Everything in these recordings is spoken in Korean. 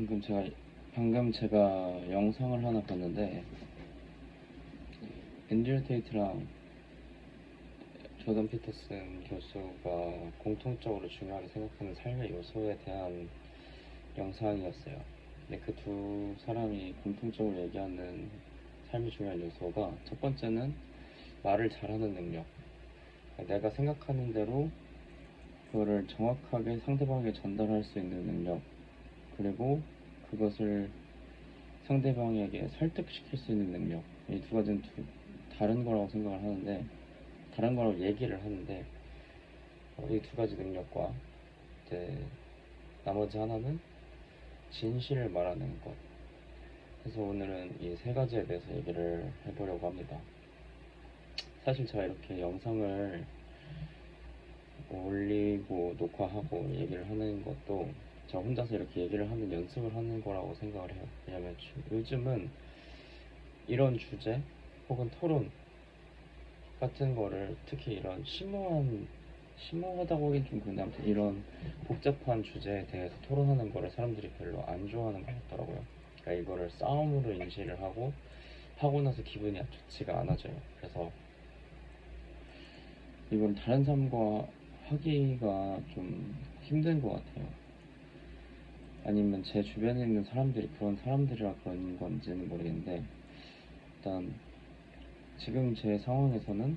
방금 제가 영상을 하나 봤는데 앤드류 테이트랑 조던 피터슨 교수가 공통적으로 중요하게 생각하는 삶의 요소에 대한 영상이었어요. 근데 그 두 사람이 공통적으로 얘기하는 삶의 중요한 요소가, 첫 번째는 말을 잘하는 능력. 내가 생각하는 대로 그거를 정확하게 상대방에게 전달할 수 있는 능력, 그리고 그것을 상대방에게 설득시킬 수 있는 능력. 이 두 가지는 다른 거라고 생각을 하는데, 다른 거라고 얘기를 하는데, 이 두 가지 능력과 이제 나머지 하나는 진실을 말하는 것. 그래서 오늘은 이 세 가지에 대해서 얘기를 해보려고 합니다. 사실 제가 이렇게 영상을 올리고 녹화하고 얘기를 하는 것도 저 혼자서 이렇게 얘기를 하는 연습을 하는 거라고 생각을 해요. 왜냐면 요즘은 이런 주제 혹은 토론 같은 거를, 특히 이런 심오하다고 하긴 좀 그런데, 아무튼 이런 복잡한 주제에 대해서 토론하는 거를 사람들이 별로 안 좋아하는 것 같더라고요. 그러니까 이거를 싸움으로 인식을 하고 나서 기분이 좋지가 않아져요. 그래서 이걸 다른 사람과 하기가 좀 힘든 것 같아요. 아니면 제 주변에 있는 사람들이 그런 사람들이라 그런 건지는 모르겠는데, 일단 지금 제 상황에서는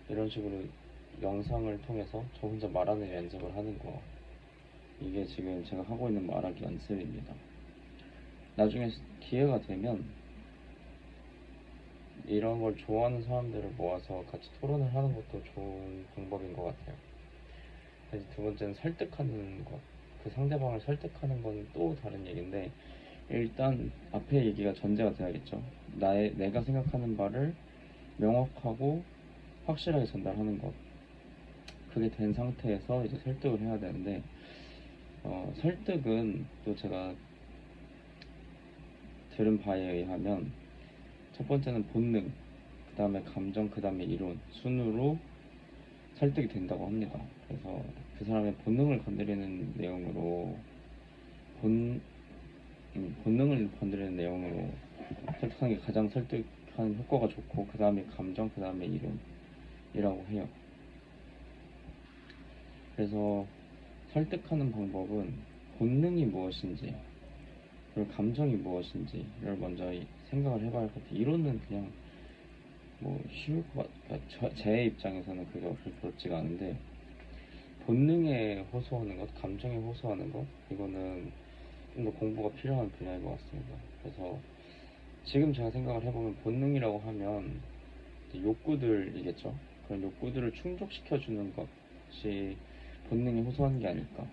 이런 식으로 영상을 통해서 저 혼자 말하는 연습을 하는 거, 이게 지금 제가 하고 있는 말하기 연습입니다. 나중에 기회가 되면 이런 걸 좋아하는 사람들을 모아서 같이 토론을 하는 것도 좋은 방법인 것 같아요. 그래서 두 번째는 설득하는 것. 그 상대방을 설득하는 건 또 다른 얘기인데, 일단 앞에 얘기가 전제가 돼야겠죠. 내가 생각하는 바를 명확하고 확실하게 전달하는 것. 그게 된 상태에서 이제 설득을 해야 되는데, 설득은 또 제가 들은 바에 의하면 첫 번째는 본능, 그 다음에 감정, 그 다음에 이론 순으로 설득이 된다고 합니다. 그래서 그 사람의 본능을 건드리는 내용으로 본능을 건드리는 내용으로 설득하는 게 가장 설득하는 효과가 좋고, 그 다음에 감정, 그 다음에 이론이라고 해요. 그래서 설득하는 방법은 본능이 무엇인지, 그리고 감정이 무엇인지를 먼저 생각을 해봐야 할 것 같아요. 이론은 그냥 뭐 쉬울 것 같아요. 제 입장에서는 그게 그렇지가 않은데, 본능에 호소하는 것, 감정에 호소하는 것, 이거는 좀 더 공부가 필요한 분야인 것 같습니다. 그래서 지금 제가 생각을 해보면 본능이라고 하면 욕구들이겠죠. 그런 욕구들을 충족시켜주는 것이 본능에 호소하는 게 아닐까.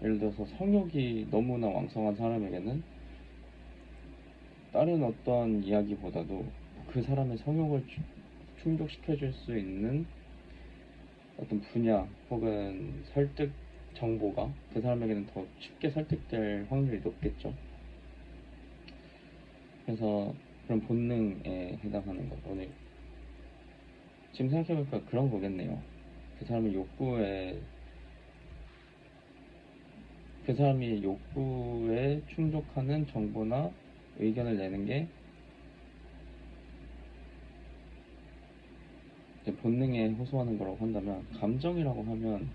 예를 들어서 성욕이 너무나 왕성한 사람에게는 다른 어떤 이야기보다도 그 사람의 성욕을 충족시켜줄 수 있는 어떤 분야 혹은 설득 정보가 그 사람에게는 더 쉽게 설득될 확률이 높겠죠. 그래서 그런 본능에 해당하는 것, 오늘 지금 생각해보니까 그런 거겠네요. 그 사람의 욕구에 충족하는 정보나 의견을 내는 게 이제 본능에 호소하는 거라고 한다면, 감정이라고 하면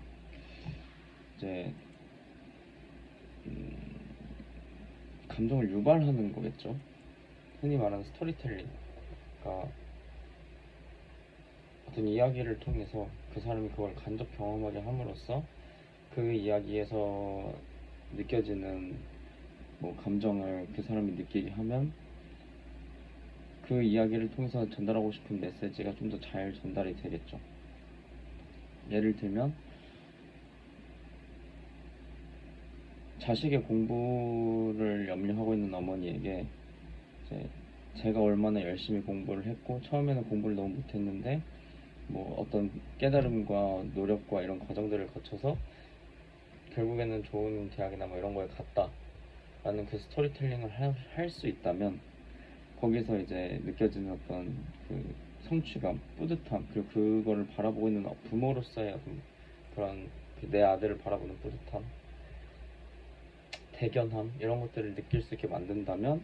이제 감정을 유발하는 거겠죠. 흔히 말하는 스토리텔링. 그러니까 어떤 이야기를 통해서 그 사람이 그걸 간접 경험하게 함으로써 그 이야기에서 느껴지는 뭐 감정을 그 사람이 느끼게 하면 그 이야기를 통해서 전달하고 싶은 메시지가 좀 더 잘 전달이 되겠죠. 예를 들면 자식의 공부를 염려하고 있는 어머니에게 이제 제가 얼마나 열심히 공부를 했고 처음에는 공부를 너무 못했는데 뭐 어떤 깨달음과 노력과 이런 과정들을 거쳐서 결국에는 좋은 대학이나 뭐 이런 거에 갔다 라는 그 스토리텔링을 할 수 있다면, 거기서 이제 느껴지는 어떤 그 성취감, 뿌듯함, 그리고 그거를 바라보고 있는 부모로서의 어떤 그런 내 아들을 바라보는 뿌듯함, 대견함 이런 것들을 느낄 수 있게 만든다면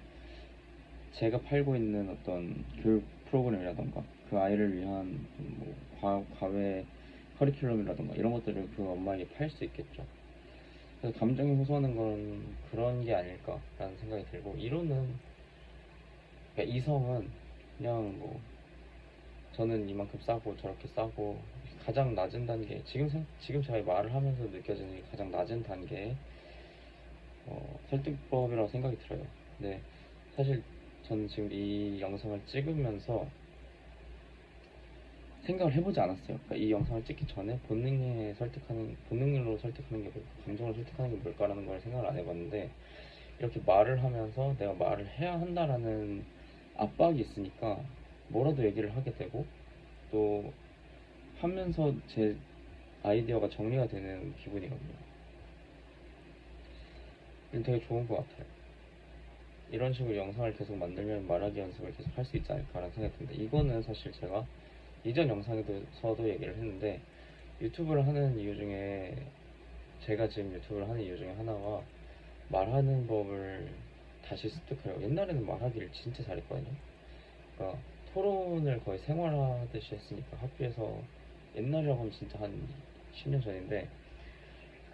제가 팔고 있는 어떤 교육 프로그램이라던가 그 아이를 위한 뭐 과외 커리큘럼이라던가 이런 것들을 그 엄마에게 팔 수 있겠죠. 그래서 감정이 호소하는 건 그런 게 아닐까라는 생각이 들고, 이론은 그러니까 이성은 그냥 뭐 저는 이만큼 싸고 저렇게 싸고 가장 낮은 단계, 지금 제가 말을 하면서 느껴지는 게 가장 낮은 단계의 설득법이라고 생각이 들어요. 근데 사실 저는 지금 이 영상을 찍으면서 생각을 해보지 않았어요. 그러니까 이 영상을 찍기 전에 본능으로 설득하는 게 뭘까, 감정을 설득하는 게 뭘까라는 걸 생각을 안 해봤는데, 이렇게 말을 하면서 내가 말을 해야 한다라는 압박이 있으니까 뭐라도 얘기를 하게 되고, 또 하면서 제 아이디어가 정리가 되는 기분이거든요. 되게 좋은 것 같아요. 이런 식으로 영상을 계속 만들면 말하기 연습을 계속 할 수 있지 않을까라는 생각이 드는데, 이거는 사실 제가 이전 영상에서도 얘기를 했는데, 유튜브를 하는 이유 중에, 제가 지금 유튜브를 하는 이유 중에 하나가 말하는 법을 다시 습득하려고. 옛날에는 말하기를 진짜 잘했거든요. 그러니까 토론을 거의 생활하듯이 했으니까, 학교에서, 옛날이라고 하면 진짜 한 10년 전인데,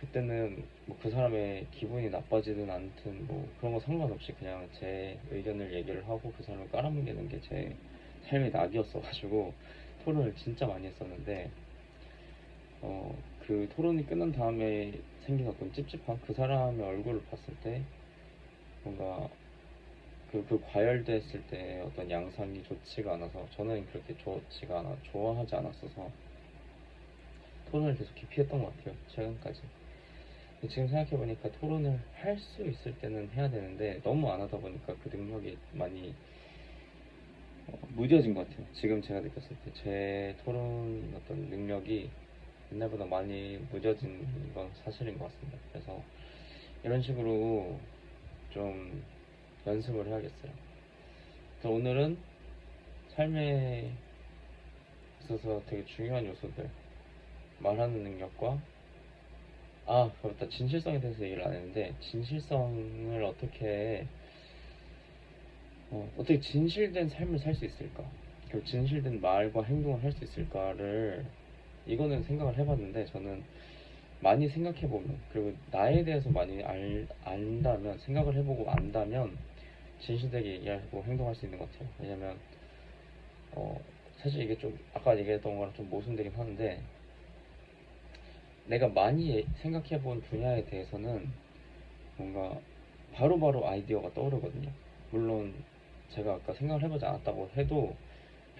그때는 뭐 그 사람의 기분이 나빠지든 않든 뭐 그런 거 상관없이 그냥 제 의견을 얘기를 하고 그 사람을 깔아뭉개는 게 제 삶의 낙이었어가지고 토론을 진짜 많이 했었는데, 그 토론이 끝난 다음에 생긴 어떤 찝찝함, 그 사람의 얼굴을 봤을 때 뭔가 그 과열됐을 때 어떤 양상이 좋지가 않아서, 저는 그렇게 좋아하지 않았어서 토론을 계속 기피했던 것 같아요, 최근까지. 지금 생각해보니까 토론을 할 수 있을 때는 해야 되는데 너무 안 하다 보니까 그 능력이 많이 무뎌진 것 같아요. 지금 제가 느꼈을 때 제 토론 어떤 능력이 옛날보다 많이 무뎌진 건 사실인 것 같습니다. 그래서 이런 식으로 좀 연습을 해야겠어요. 그래서 오늘은 삶에 있어서 되게 중요한 요소들, 말하는 능력과, 그렇다, 진실성에 대해서 얘기를 안 했는데, 진실성을 어떻게 진실된 삶을 살 수 있을까? 그리고 진실된 말과 행동을 할 수 있을까를, 이거는 생각을 해봤는데, 저는 많이 생각해보면, 그리고 나에 대해서 많이 안다면, 생각을 해보고 안다면, 진실되게 얘기하고 행동할 수 있는 것 같아요. 왜냐면, 사실 이게 좀, 아까 얘기했던 거랑 좀 모순되긴 하는데, 내가 많이 생각해본 분야에 대해서는 뭔가 바로바로 아이디어가 떠오르거든요. 물론 제가 아까 생각을 해보지 않았다고 해도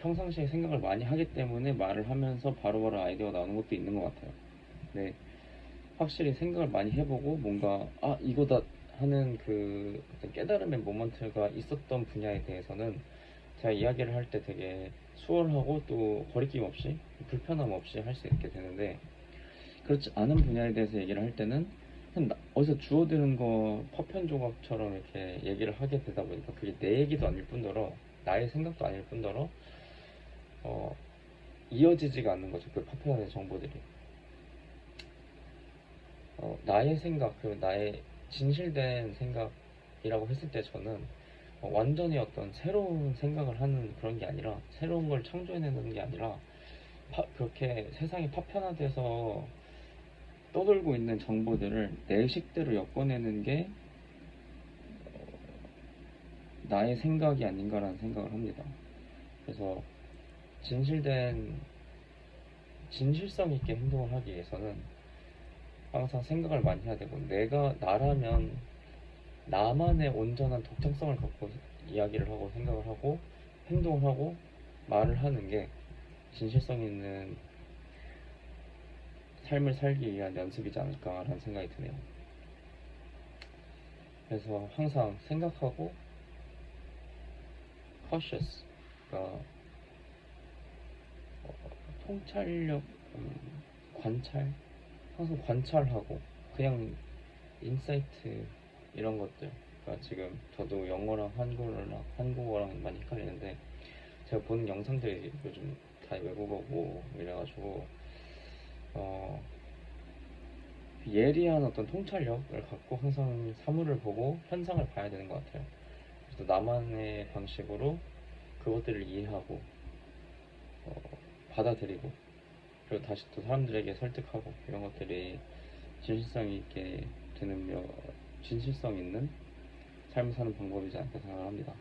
평상시에 생각을 많이 하기 때문에 말을 하면서 바로바로 아이디어가 나오는 것도 있는 것 같아요. 네, 확실히 생각을 많이 해보고 뭔가 이거다 하는 그 어떤 깨달음의 모먼트가 있었던 분야에 대해서는 제가 이야기를 할 때 되게 수월하고 또 거리낌 없이 불편함 없이 할 수 있게 되는데, 그렇지 않은 분야에 대해서 얘기를 할 때는 그냥 어디서 주워드는 거 파편 조각처럼 이렇게 얘기를 하게 되다 보니까 그게 내 얘기도 아닐 뿐더러 나의 생각도 아닐 뿐더러 이어지지가 않는 거죠. 그 파편 안의 정보들이 나의 생각, 그리고 나의 진실된 생각이라고 했을 때, 저는 완전히 어떤 새로운 생각을 하는 그런 게 아니라, 새로운 걸 창조해내는 게 아니라, 그렇게 세상이 파편화돼서 떠돌고 있는 정보들을 내 식대로 엮어내는 게 나의 생각이 아닌가라는 생각을 합니다. 그래서 진실성 있게 행동을 하기 위해서는 항상 생각을 많이 해야 되고, 내가 나라면 나만의 온전한 독창성을 갖고 이야기를 하고 생각을 하고 행동을 하고 말을 하는 게 진실성 있는 삶을 살기 위한 연습이지 않을까라는 생각이 드네요. 그래서 항상 생각하고 cautious, 그러니까 통찰력, 관찰, 항상 관찰하고, 그냥 인사이트 이런 것들. 그러니까 지금 저도 영어랑 한국어랑 많이 헷갈리는데, 제가 보는 영상들이 요즘 다 외국어고 이래가지고 예리한 어떤 통찰력을 갖고 항상 사물을 보고 현상을 봐야 되는 것 같아요. 그래서 나만의 방식으로 그것들을 이해하고 받아들이고 그리고 다시 또 사람들에게 설득하고 이런 것들이 진실성 있게 진실성 있는 삶을 사는 방법이지 않을까 생각을 합니다.